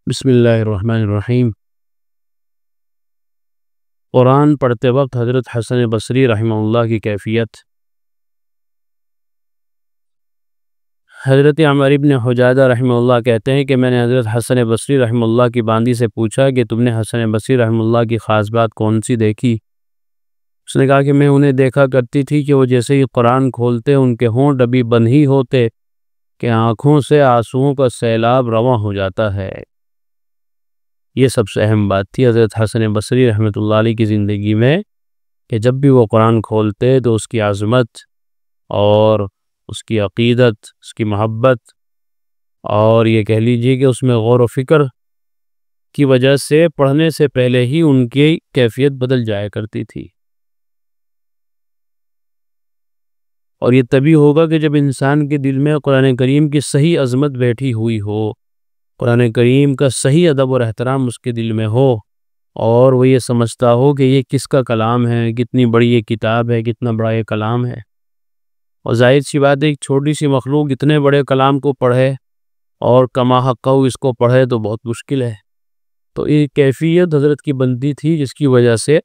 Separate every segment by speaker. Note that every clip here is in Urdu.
Speaker 1: بسم اللہ الرحمن الرحیم۔ قرآن پڑھتے وقت حضرت حسن بصری رحمہ اللہ کی کیفیت۔ حضرت عمر بن حجادہ رحمہ اللہ کہتے ہیں کہ میں نے حضرت حسن بصری رحمہ اللہ کی باندی سے پوچھا کہ تم نے حسن بصری رحمہ اللہ کی خاص بات کون سی دیکھی؟ اس نے کہا کہ میں انہیں دیکھا کرتی تھی کہ وہ جیسے ہی قرآن کھولتے ان کے ہونٹ ابھی بند ہی ہوتے کہ آنکھوں سے آنسوؤں کا سیلاب رواں ہو جاتا ہے۔ یہ سب سے اہم بات تھی حضرت حسن بصری رحمۃ اللہ علیہ کی زندگی میں کہ جب بھی وہ قرآن کھولتے تو اس کی عظمت اور اس کی عقیدت، اس کی محبت اور یہ کہہ لیجیے کہ اس میں غور و فکر کی وجہ سے پڑھنے سے پہلے ہی ان کی کیفیت بدل جایا کرتی تھی۔ اور یہ تبھی ہوگا کہ جب انسان کے دل میں قرآن کریم کی صحیح عظمت بیٹھی ہوئی ہو، قرآن کریم کا صحیح ادب اور احترام اس کے دل میں ہو، اور وہ یہ سمجھتا ہو کہ یہ کس کا کلام ہے، کتنی بڑی یہ کتاب ہے، کتنا بڑا یہ کلام ہے۔ اور ظاہر سی بات ہے ایک چھوٹی سی مخلوق اتنے بڑے کلام کو پڑھے اور کما حقہ اس کو پڑھے تو بہت مشکل ہے۔ تو یہ کیفیت حضرت کی بنتی تھی جس کی وجہ سے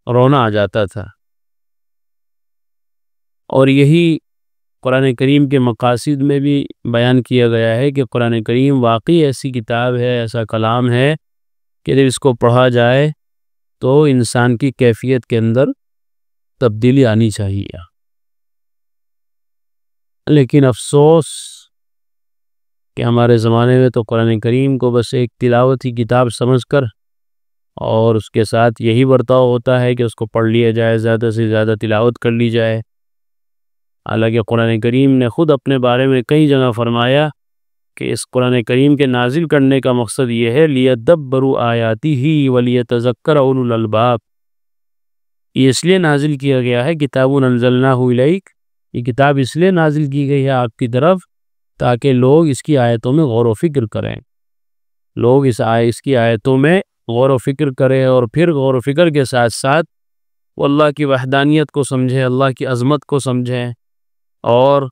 Speaker 1: رونا آ جاتا تھا۔ اور یہی قرآن کریم کے مقاصد میں بھی بیان کیا گیا ہے کہ قرآن کریم واقعی ایسی کتاب ہے، ایسا کلام ہے کہ جب اس کو پڑھا جائے تو انسان کی کیفیت کے اندر تبدیلی آنی چاہیے۔ لیکن افسوس کہ ہمارے زمانے میں تو قرآن کریم کو بس ایک تلاوتی کتاب سمجھ کر اور اس کے ساتھ یہی برتاؤ ہوتا ہے کہ اس کو پڑھ لیا جائے، زیادہ سے زیادہ تلاوت کر لی جائے۔ حالانکہ قرآن کریم نے خود اپنے بارے میں کئی جگہ فرمایا کہ اس قرآن کریم کے نازل کرنے کا مقصد یہ ہے لِيَدَّبَّرُوا آیَاتِهِ وَلِيَتَذَكَّرَ أُولُو الْأَلْبَابِ۔ یہ اس لیے نازل کیا گیا ہے کتاب انزلناہ الیک، یہ کتاب اس لیے نازل کی گئی ہے آپ کی طرف تاکہ لوگ اس کی آیتوں میں غور و فکر کریں، لوگ اس کی آیتوں میں غور و فکر کریں اور پھر غور و فکر کے ساتھ ساتھ وہ اللہ کی وحدانیت کو سمجھیں، اللہ کی عظمت کو سمجھیں اور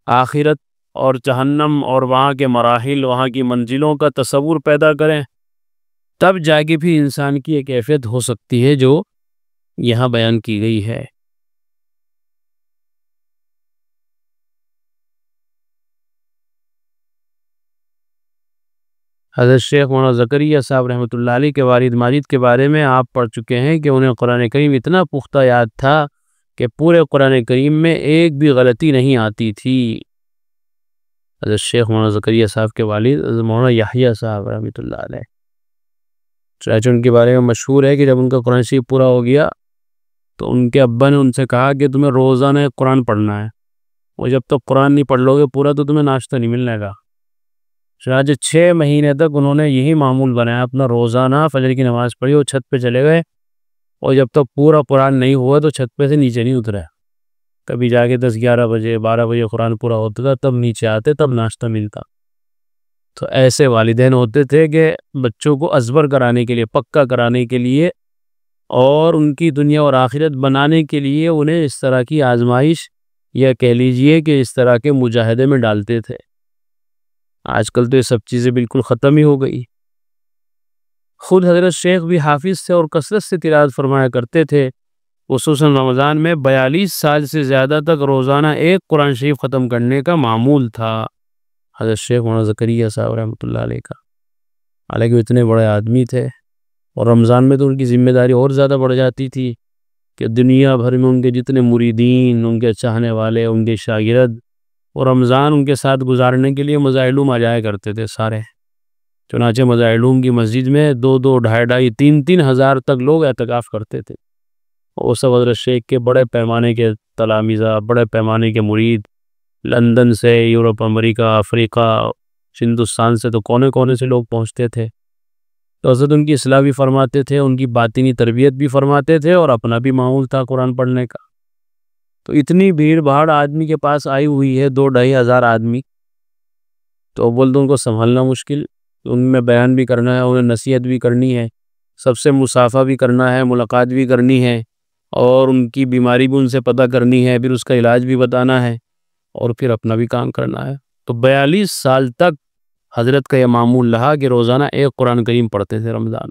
Speaker 1: آخرت اور جہنم اور وہاں کے مراحل، وہاں کی منزلوں کا تصور پیدا کریں۔ تب جا کے بھی انسان کی ایک کیفیت ہو سکتی ہے جو یہاں بیان کی گئی ہے۔ حضرت شیخ مولانا زکریا صاحب رحمۃ اللہ علیہ کے والد ماجد کے بارے میں آپ پڑھ چکے ہیں کہ انہیں قرآن کریم اتنا پختہ یاد تھا کہ پورے قرآن کریم میں ایک بھی غلطی نہیں آتی تھی۔ حضرت شیخ مولانا زکریا صاحب کے والد حضرت مولانا یحییٰ صاحب رحمۃ اللہ علیہ، چنانچہ ان کے بارے میں مشہور ہے کہ جب ان کا قرآن شریف پورا ہو گیا تو ان کے ابا نے ان سے کہا کہ تمہیں روزانہ قرآن پڑھنا ہے، وہ جب تک قرآن نہیں پڑھ لو گے پورا تو تمہیں ناشتہ نہیں ملنے گا۔ چنانچہ 6 مہینے تک انہوں نے یہی معمول بنایا، اپنا روزانہ فجر کی نماز پڑھی اور چھت پہ چلے گئے، اور جب تک پورا قرآن نہیں ہوا تو چھت پہ سے نیچے نہیں اترے۔ کبھی جا کے 10-11 بجے 12 بجے قرآن پورا ہوتا تھا تب نیچے آتے، تب ناشتہ ملتا۔ تو ایسے والدین ہوتے تھے کہ بچوں کو ازبر کرانے کے لیے، پکا کرانے کے لیے اور ان کی دنیا اور آخرت بنانے کے لیے انہیں اس طرح کی آزمائش یا کہہ لیجئے کہ اس طرح کے مجاہدے میں ڈالتے تھے۔ آج کل تو یہ سب چیزیں بالکل ختم ہی ہو گئی۔ خود حضرت شیخ بھی حافظ سے اور کثرت سے تلاوت فرمایا کرتے تھے، خصوصاً رمضان میں 42 سال سے زیادہ تک روزانہ ایک قرآن شریف ختم کرنے کا معمول تھا حضرت شیخ مولانا زکریا صاحب رحمۃ اللہ علیہ کا۔ حالانکہ وہ اتنے بڑے آدمی تھے اور رمضان میں تو ان کی ذمہ داری اور زیادہ بڑھ جاتی تھی کہ دنیا بھر میں ان کے جتنے مریدین، ان کے چاہنے والے، ان کے شاگرد، اور رمضان ان کے ساتھ گزارنے کے لیے مزاح علوم آ جایا کرتے تھے سارے۔ چنانچہ مزاح علوم کی مسجد میں 2-2, 2.5, 3-3 ہزار تک لوگ اعتکاف کرتے تھے۔ وہ سب حضرت شیخ کے بڑے پیمانے کے تلامذہ، بڑے پیمانے کے مرید، لندن سے، یورپ، امریکہ، افریقہ، ہندوستان سے تو کونے کونے سے لوگ پہنچتے تھے۔ تو حضرت ان کی اصلاح بھی فرماتے تھے، ان کی باطنی تربیت بھی فرماتے تھے اور اپنا بھی معمول تھا قرآن پڑھنے کا۔ تو اتنی بھیڑ بھاڑ آدمی کے پاس آئی ہوئی ہے، 2-2.5 ہزار آدمی، تو بولتے ان کو سنبھالنا مشکل، ان میں بیان بھی کرنا ہے، انہیں نصیحت بھی کرنی ہے، سب سے مصافحہ بھی کرنا ہے، ملاقات بھی کرنی ہے، اور ان کی بیماری بھی ان سے پتہ کرنی ہے، پھر اس کا علاج بھی بتانا ہے، اور پھر اپنا بھی کام کرنا ہے۔ تو 42 سال تک حضرت کا یہ معمول رہا کہ روزانہ ایک قرآن کریم پڑھتے تھے رمضان۔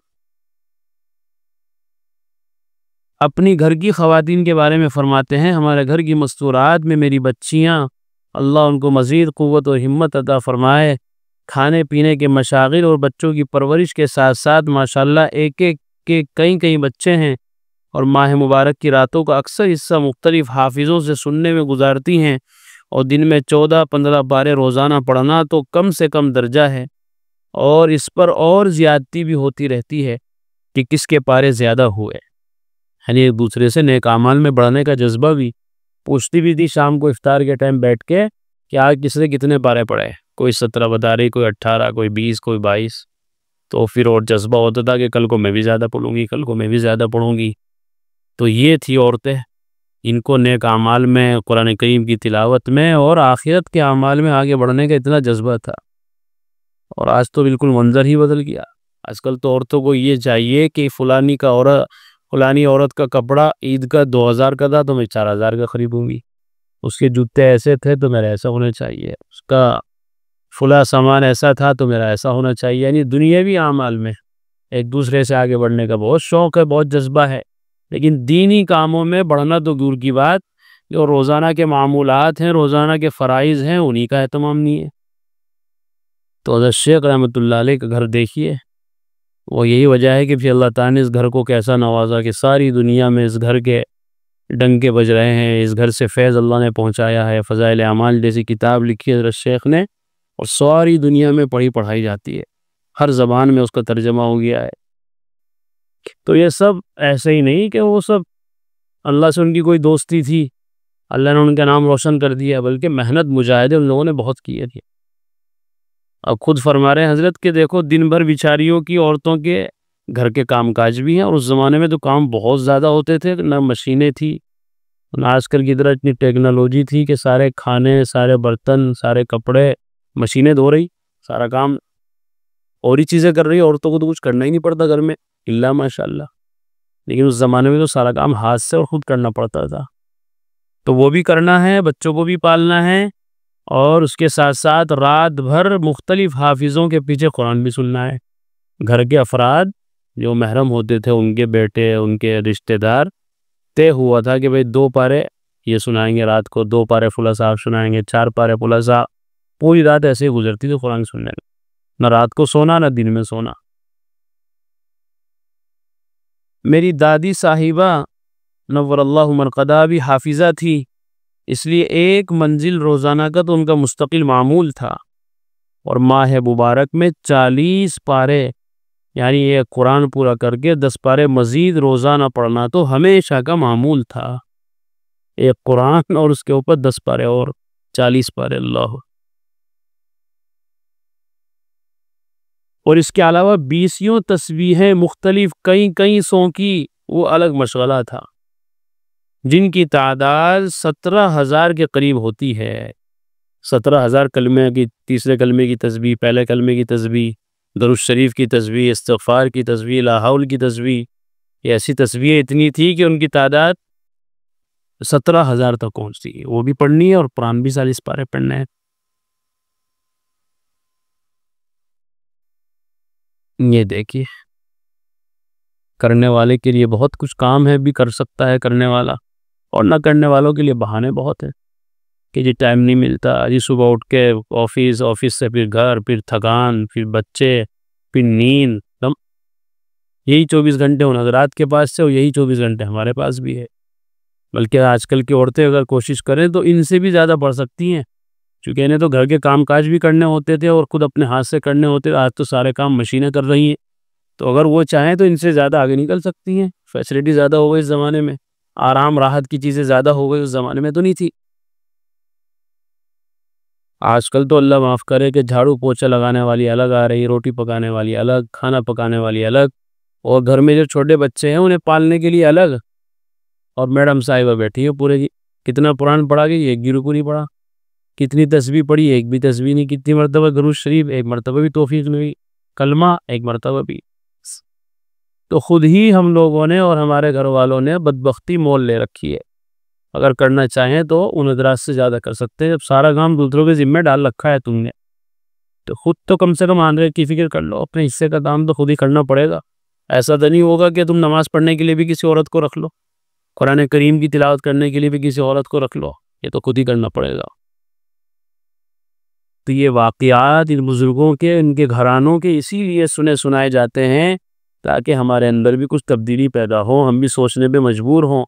Speaker 1: اپنی گھر کی خواتین کے بارے میں فرماتے ہیں، ہمارے گھر کی مستورات میں میری بچیاں، اللہ ان کو مزید قوت اور ہمت عطا فرمائے، کھانے پینے کے مشاغل اور بچوں کی پرورش کے ساتھ ساتھ ماشاءاللہ ایک ایک کے کئی بچے ہیں، اور ماہ مبارک کی راتوں کا اکثر حصہ مختلف حافظوں سے سننے میں گزارتی ہیں، اور دن میں 14-15 پارے روزانہ پڑھنا تو کم سے کم درجہ ہے، اور اس پر اور زیادتی بھی ہوتی رہتی ہے کہ کس کے پارے زیادہ ہوئے، یعنی ایک دوسرے سے نیک اعمال میں بڑھنے کا جذبہ بھی۔ پوچھتی بھی تھی شام کو افطار کے ٹائم بیٹھ کے کہ آج کس نے کتنے پارے پڑھے، کوئی 17 بتا رہی، کوئی 18، کوئی 20، کوئی 22، تو پھر اور جذبہ ہوتا تھا کہ کل کو میں بھی زیادہ پڑھوں گی، کل کو میں بھی زیادہ پڑھوں گی۔ تو یہ تھی عورتیں، ان کو نیک اعمال میں، قرآن کریم کی تلاوت میں اور آخرت کے اعمال میں آگے بڑھنے کا اتنا جذبہ تھا، اور آج تو بالکل منظر ہی بدل گیا۔ آج کل تو عورتوں کو یہ چاہیے کہ فلانی عورت کا کپڑا عید کا 2000 کا تھا تو میں 4000 کا خریدوں گی، اس کے جوتے ایسے تھے تو میرا ایسا ہونا چاہیے، اس کا فلاں سامان ایسا تھا تو میرا ایسا ہونا چاہیے۔ یعنی دنیاوی اعمال میں ایک دوسرے سے آگے بڑھنے کا بہت شوق ہے، بہت جذبہ ہے، لیکن دینی کاموں میں بڑھنا تو دور کی بات، جو روزانہ کے معمولات ہیں، روزانہ کے فرائض ہیں، انہی کا اہتمام نہیں ہے۔ تو حضرت شیخ رحمۃ اللہ علیہ کا گھر دیکھیے، وہ یہی وجہ ہے کہ پھر اللہ تعالیٰ نے اس گھر کو کیسا نوازا کہ ساری دنیا میں اس گھر کے ڈنکے بج رہے ہیں، اس گھر سے فیض اللہ نے پہنچایا ہے۔ فضائل اعمال جیسی کتاب لکھی ہے حضرت شیخ نے، اور ساری دنیا میں پڑھائی جاتی ہے، ہر زبان میں اس کا ترجمہ ہو گیا ہے۔ تو یہ سب ایسے ہی نہیں کہ وہ سب اللہ سے ان کی کوئی دوستی تھی، اللہ نے ان کا نام روشن کر دیا، بلکہ محنت مجاہدے ان لوگوں نے بہت کیے تھے۔ اب خود فرما رہے ہیں حضرت کہ دیکھو دن بھر بیچاریوں کی، عورتوں کے گھر کے کام کاج بھی ہیں، اور اس زمانے میں تو کام بہت زیادہ ہوتے تھے، نہ مشینیں تھی، نہ آج کل کی طرح اتنی ٹیکنالوجی تھی کہ سارے کھانے، سارے برتن، سارے کپڑے مشینیں دھو رہی، سارا کام اور ہی چیزیں کر رہی، عورتوں کو تو کچھ کرنا ہی نہیں پڑتا گھر میں الا ماشاءاللہ۔ لیکن اس زمانے میں تو سارا کام ہاتھ سے اور خود کرنا پڑتا تھا، تو وہ بھی کرنا ہے، بچوں کو بھی پالنا ہے، اور اس کے ساتھ ساتھ رات بھر مختلف حافظوں کے پیچھے قرآن بھی سننا ہے۔ گھر کے افراد جو محرم ہوتے تھے، ان کے بیٹے، ان کے رشتہ دار، طے ہوا تھا کہ بھئی 2 پارے یہ سنائیں گے رات کو، 2 پارے فلاں صاحب سنائیں گے، 4 پارے فلاں صاحب، پوری رات ایسے ہی گزرتی تھی قرآن سننے میں، نہ رات کو سونا نہ دن میں سونا۔ میری دادی صاحبہ نور اللہ مرقدہ بھی حافظہ تھی، اس لیے ایک منزل روزانہ کا تو ان کا مستقل معمول تھا، اور ماہ مبارک میں 40 پارے، یعنی ایک قرآن پورا کر کے 10 پارے مزید روزانہ پڑھنا تو ہمیشہ کا معمول تھا۔ ایک قرآن اور اس کے اوپر 10 پارے اور 40 پارے، اللہ۔ اور اس کے علاوہ 20 تسبیحیں مختلف کئی سو کی، وہ الگ مشغلہ تھا، جن کی تعداد 17,000 کے قریب ہوتی ہے۔ 17,000 کلمے کی، تیسرے کلمے کی تسبیح، پہلے کلمے کی تسبیح، درود شریف کی تسبیح، استغفار کی تسبیح، لا حول کی تسبیح، یہ ایسی تسبیحیں اتنی تھی کہ ان کی تعداد 17,000 تک پہنچتی ہے، وہ بھی پڑھنی ہے اور قرآن بھی 40 پارے پڑھنے ہیں۔ یہ دیکھیے، کرنے والے کے لیے بہت کچھ کام ہے، بھی کر سکتا ہے کرنے والا، اور نہ کرنے والوں کے لیے بہانے بہت ہیں کہ جی ٹائم نہیں ملتا، جی صبح اٹھ کے آفس سے پھر گھر، پھر تھکان، پھر بچے، پھر نیند، یہی 24 گھنٹے ان حضرات کے پاس سے، اور یہی 24 گھنٹے ہمارے پاس بھی ہے۔ بلکہ آج کل کی عورتیں اگر کوشش کریں تو ان سے بھی زیادہ بڑھ سکتی ہیں، چونکہ انہیں تو گھر کے کام کاج بھی کرنے ہوتے تھے اور خود اپنے ہاتھ سے کرنے ہوتے تھے، آج تو سارے کام مشینیں کر رہی ہیں، تو اگر وہ چاہیں تو ان سے زیادہ آگے نکل سکتی ہیں۔ فیسلٹی زیادہ ہو گئی اس زمانے میں، آرام راحت کی چیزیں زیادہ ہو گئی، اس زمانے میں تو نہیں تھی۔ آج کل تو اللہ معاف کرے کہ جھاڑو پوچھا لگانے والی الگ آ رہی، روٹی پکانے والی الگ، کھانا پکانے والی الگ، اور گھر میں جو چھوٹے بچے ہیں انہیں پالنے کے لیے الگ، اور میڈم صاحبہ بیٹھی ہے پورے کی، کتنا قرآن پڑھا گئی، ایک بھی رکو نہیں پڑھا، کتنی تسبیح پڑھی، ایک بھی تسبیح نہیں، کتنی مرتبہ درود شریف، ایک مرتبہ بھی توفیق نہیں ہوئی، کلمہ ایک مرتبہ بھی۔ تو خود ہی ہم لوگوں نے اور ہمارے گھر والوں نے بدبختی مول لے رکھی ہے۔ اگر کرنا چاہیں تو ان حضرات سے زیادہ کر سکتے ہیں، جب سارا کام دوسروں کے ذمہ ڈال رکھا ہے تم نے۔ تو خود تو کم سے کم آخرت کی فکر کر لو، اپنے حصے کا کام تو خود ہی کرنا پڑے گا۔ ایسا تو نہیں ہوگا کہ تم نماز پڑھنے کے لیے بھی کسی عورت کو رکھ لو، قرآن کریم کی تلاوت کرنے کے لیے بھی کسی عورت کو رکھ لو، یہ تو خود ہی کرنا پڑے گا۔ تو یہ واقعات ان بزرگوں کے، ان کے گھرانوں کے اسی لیے سنائے جاتے ہیں تاکہ ہمارے اندر بھی کچھ تبدیلی پیدا ہو، ہم بھی سوچنے پہ مجبور ہوں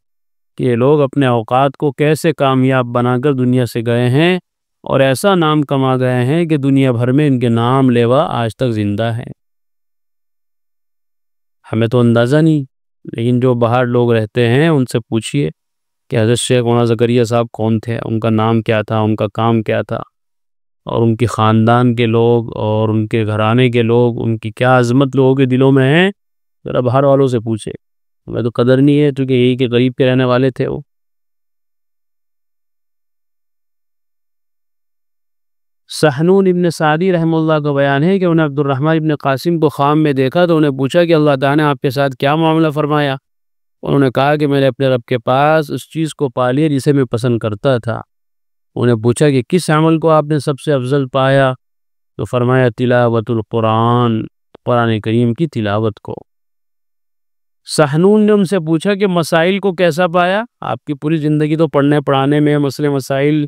Speaker 1: کہ یہ لوگ اپنے اوقات کو کیسے کامیاب بنا کر دنیا سے گئے ہیں اور ایسا نام کما گئے ہیں کہ دنیا بھر میں ان کے نام لیوا آج تک زندہ ہے۔ ہمیں تو اندازہ نہیں، لیکن جو باہر لوگ رہتے ہیں ان سے پوچھئے کہ حضرت شیخ مولانا زکریا صاحب کون تھے، ان کا نام کیا تھا، ان کا کام کیا تھا، اور ان کی خاندان کے لوگ اور ان کے گھرانے کے لوگ، ان کی کیا عظمت لوگوں کے دلوں میں ہے، ذرا باہر والوں سے پوچھے۔ ہمیں تو قدر نہیں ہے چونکہ یہی کے قریب کے رہنے والے تھے وہ۔ سحنون ابن سعدی رحمہ اللہ کا بیان ہے کہ انہیں عبد الرحمن ابن قاسم کو خواب میں دیکھا تو انہیں پوچھا کہ اللہ تعالیٰ نے آپ کے ساتھ کیا معاملہ فرمایا؟ انہوں نے کہا کہ میں نے اپنے رب کے پاس اس چیز کو پا لیا جسے میں پسند کرتا تھا۔ انہیں پوچھا کہ کس عمل کو آپ نے سب سے افضل پایا؟ تو فرمایا تلاوت القرآن، قرآن کریم کی تلاوت کو۔ سحنون نے ان سے پوچھا کہ مسائل کو کیسا پایا؟ آپ کی پوری زندگی تو پڑھنے پڑھانے میں، مسئلے مسائل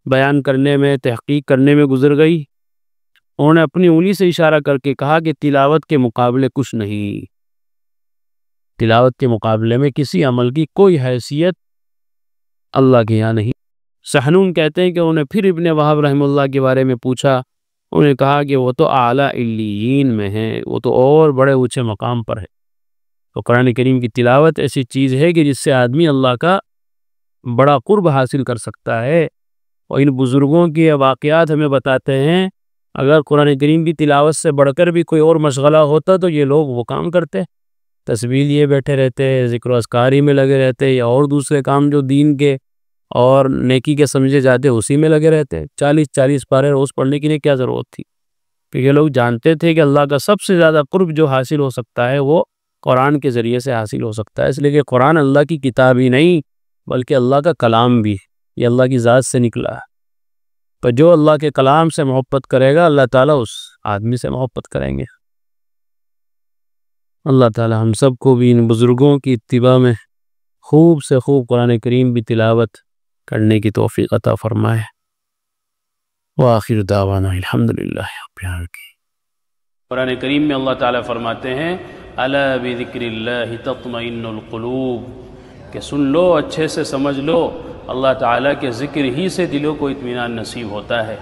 Speaker 1: بیان کرنے میں، تحقیق کرنے میں گزر گئی۔ انہوں نے اپنی انگلی سے اشارہ کر کے کہا کہ تلاوت کے مقابلے کچھ نہیں، تلاوت کے مقابلے میں کسی عمل کی کوئی حیثیت اللہ کے یہاں نہیں۔ سحنون کہتے ہیں کہ انہوں نے پھر ابن وہب رحمہ اللہ کے بارے میں پوچھا، انہوں نے کہا کہ وہ تو اعلیٰ علیین میں ہیں، وہ تو اور بڑے اونچے مقام پر ہے۔ تو قرآن کریم کی تلاوت ایسی چیز ہے کہ جس سے آدمی اللہ کا بڑا قرب حاصل کر سکتا ہے، اور ان بزرگوں کی واقعات ہمیں بتاتے ہیں اگر قرآن کریم کی تلاوت سے بڑھ کر بھی کوئی اور مشغلہ ہوتا تو یہ لوگ وہ کام کرتے، تسبیح لیے بیٹھے رہتے، ذکر و اذکاری میں لگے رہتے، یا اور دوسرے کام جو دین کے اور نیکی کے سمجھے جاتے اسی میں لگے رہتے۔ 40 پارے روز پڑھنے کی کیا ضرورت تھی؟ کہ یہ لوگ جانتے تھے کہ اللہ کا سب سے زیادہ قرب جو حاصل ہو سکتا ہے وہ قرآن کے ذریعے سے حاصل ہو سکتا ہے، اس لیے کہ قرآن اللہ کی کتاب ہی نہیں بلکہ اللہ کا کلام بھی، یہ اللہ کی ذات سے نکلا ہے۔ پر جو اللہ کے کلام سے محبت کرے گا اللہ تعالیٰ اس آدمی سے محبت کریں گے۔ اللہ تعالیٰ ہم سب کو بھی ان بزرگوں کی اتباع میں خوب سے خوب قرآن کریم بھی تلاوت کرنے کی توفیق عطا فرمائے۔ وآخر دعوانا الحمدللہ رب العالمین۔ قرآن کریم میں اللہ تعالیٰ فرماتے ہیں الا بذکر اللہ تطمئن القلوب، کہ سن لو، اچھے سے سمجھ لو، اللہ تعالیٰ کے ذکر ہی سے دلوں کو اطمینان نصیب ہوتا ہے۔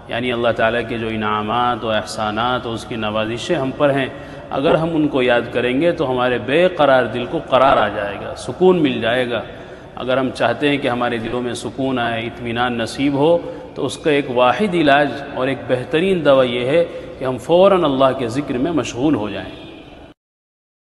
Speaker 1: یعنی اللہ تعالیٰ کے جو انعامات و احسانات و اس کی نوازشیں ہم پر ہیں، اگر ہم ان کو یاد کریں گے تو ہمارے بے قرار دل کو قرار آ جائے گا، سکون مل جائے گا۔ اگر ہم چاہتے ہیں کہ ہمارے دلوں میں سکون آئے، اطمینان نصیب ہو، تو اس کا ایک واحد علاج اور ایک بہترین دوا یہ ہے کہ ہم فوراً اللہ کے ذکر میں مشغول ہو جائیں۔